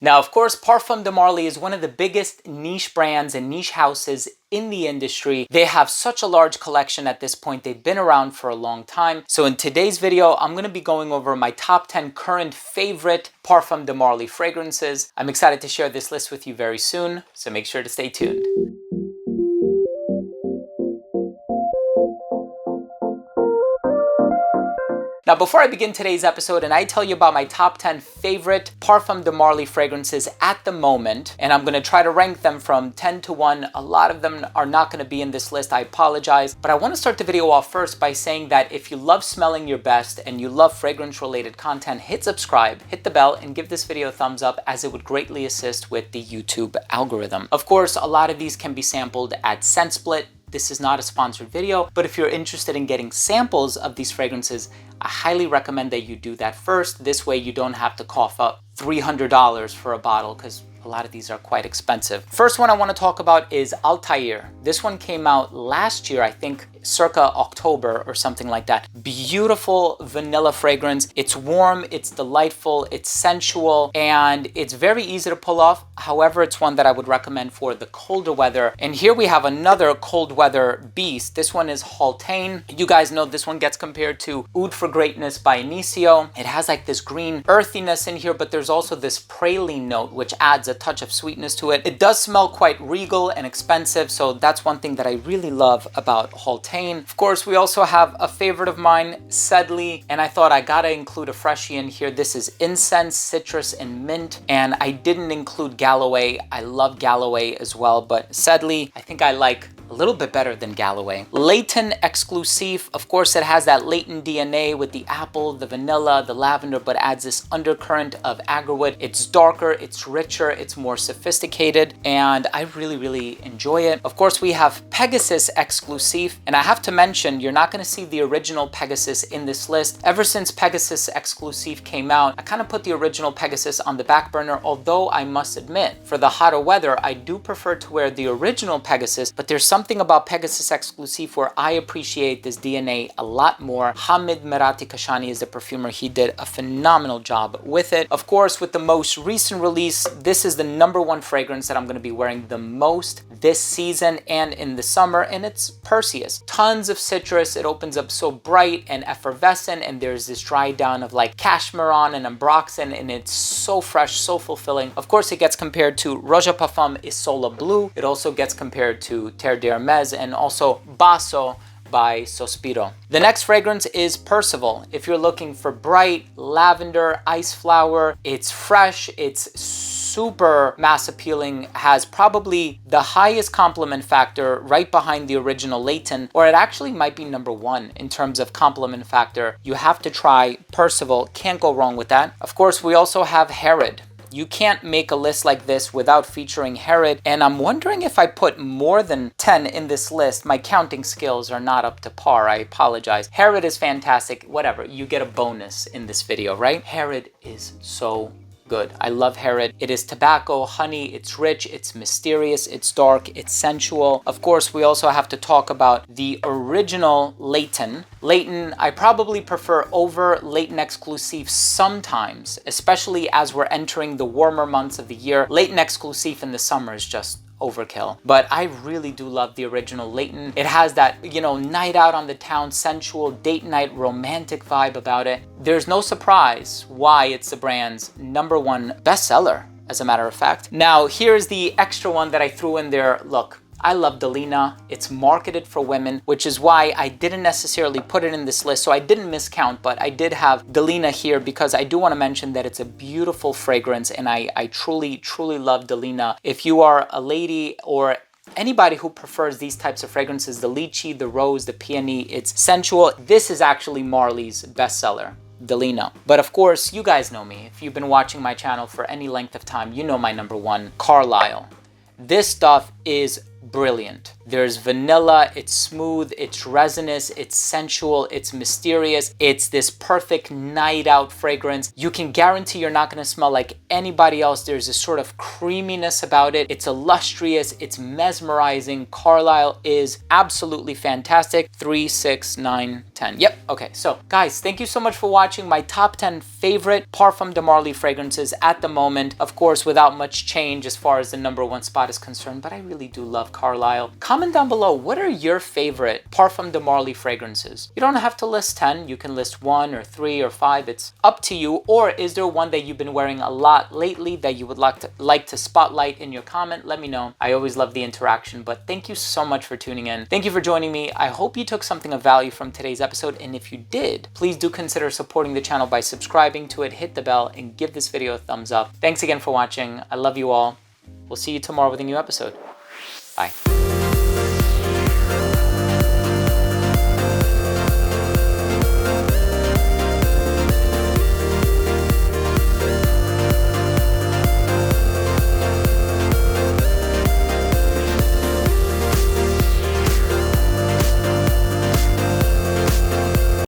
Now, of course, Parfums de Marly is one of the biggest niche brands and niche houses in the industry. They have such a large collection at this point. They've been around for a long time. So in today's video, I'm going to be going over my top 10 current favorite Parfums de Marly fragrances. I'm excited to share this list with you very soon, so make sure to stay tuned. Now, before I begin today's episode and I tell you about my top 10 favorite Parfums de Marly fragrances at the moment, and I'm going to try to rank them from 10 to 1, a lot of them are not going to be in this list, I apologize. But I want to start the video off first by saying that if you love smelling your best and you love fragrance related content, hit subscribe, hit the bell, and give this video a thumbs up, as it would greatly assist with the YouTube algorithm. Of course, a lot of these can be sampled at ScentSplit. This is not a sponsored video, but if you're interested in getting samples of these fragrances, I highly recommend that you do that first. This way you don't have to cough up $300 for a bottle, because a lot of these are quite expensive. First one I want to talk about is Altair. This one came out last year, I think circa October or something like that. Beautiful vanilla fragrance. It's warm, it's delightful, it's sensual, and it's very easy to pull off. However, it's one that I would recommend for the colder weather. And here we have another cold weather beast. This one is Hanan. You guys know this one gets compared to Oud for Greatness by Inicio. It has like this green earthiness in here, but there's also this praline note, which adds a touch of sweetness to it. It does smell quite regal and expensive, so that's one thing that I really love about Hanan. Of course, we also have a favorite of mine, Sidley, and I thought I gotta include a freshie in here. This is incense, citrus, and mint, and I didn't include Galloway. I love Galloway as well, but Sidley, I think I like a little bit better than Galloway. Pegasus Exclusive, of course, it has that latent DNA with the apple, the vanilla, the lavender, but adds this undercurrent of agarwood. It's darker, it's richer, it's more sophisticated, and I really enjoy it. Of course, we have Pegasus Exclusive, and I have to mention, you're not going to see the original Pegasus in this list. Ever since Pegasus Exclusive came out, I kind of put the original Pegasus on the back burner, although I must admit, for the hotter weather, I do prefer to wear the original Pegasus, but there's something about Pegasus Exclusive where I appreciate this DNA a lot more. Hamid Merati Kashani is the perfumer. He did a phenomenal job with it. Of course, with the most recent release, this is the #1 fragrance that I'm going to be wearing the most this season and in the summer, and it's Perseus. Tons of citrus. It opens up so bright and effervescent, and there's this dry down of like cashmeron and ambroxan, and it's so fresh, so fulfilling. Of course, it gets compared to Rouge à Parfum is Sola Blue. It also gets compared to Terre d'Hermès and also Basso by Sospiro. The next fragrance is Percival. If you're looking for bright lavender, ice flower, it's fresh, it's super mass appealing, has probably the highest compliment factor right behind the original Layton, or it actually might be #1 in terms of compliment factor. You have to try Percival, can't go wrong with that. Of course, we also have Herod. You can't make a list like this without featuring Herod, and I'm wondering if I put more than 10 in this list. My counting skills are not up to par, I apologize. Herod is fantastic, whatever, you get a bonus in this video, right? Herod is so good. I love Herod. It is tobacco, honey, it's rich, it's mysterious, it's dark, it's sensual. Of course, we also have to talk about the original Layton. Layton, I probably prefer over Layton Exclusive sometimes, especially as we're entering the warmer months of the year. Layton Exclusive in the summer is just overkill, but I really do love the original Layton. It has that, you know, night out on the town, sensual date night romantic vibe about it. There's no surprise why it's the brand's #1 bestseller, as a matter of fact. Now, here's the extra one that I threw in there. Look, I love Delina. It's marketed for women, which is why I didn't necessarily put it in this list. So I didn't miscount, but I did have Delina here because I do want to mention that it's a beautiful fragrance, and I truly love Delina. If you are a lady or anybody who prefers these types of fragrances, the lychee, the rose, the peony, it's sensual. This is actually Marly's bestseller, Delina. But of course, you guys know me. If you've been watching my channel for any length of time, you know my #1, Carlile. This stuff is brilliant. There's vanilla, it's smooth, it's resinous, it's sensual, it's mysterious. It's this perfect night out fragrance. You can guarantee you're not gonna smell like anybody else. There's this sort of creaminess about it. It's illustrious, it's mesmerizing. Carlile is absolutely fantastic. 3, 6, 9, 10. Yep, okay. So guys, thank you so much for watching my top 10 favorite Parfums de Marly fragrances at the moment. Of course, without much change as far as the #1 spot is concerned, but I really do love Carlile. Comment down below, what are your favorite Parfums de Marly fragrances? You don't have to list 10. You can list 1 or 3 or 5. It's up to you. Or is there one that you've been wearing a lot lately that you would like to spotlight in your comment? Let me know. I always love the interaction, but thank you so much for tuning in. Thank you for joining me. I hope you took something of value from today's episode, and if you did, please do consider supporting the channel by subscribing to it, hit the bell, and give this video a thumbs up. Thanks again for watching. I love you all. We'll see you tomorrow with a new episode. Bye.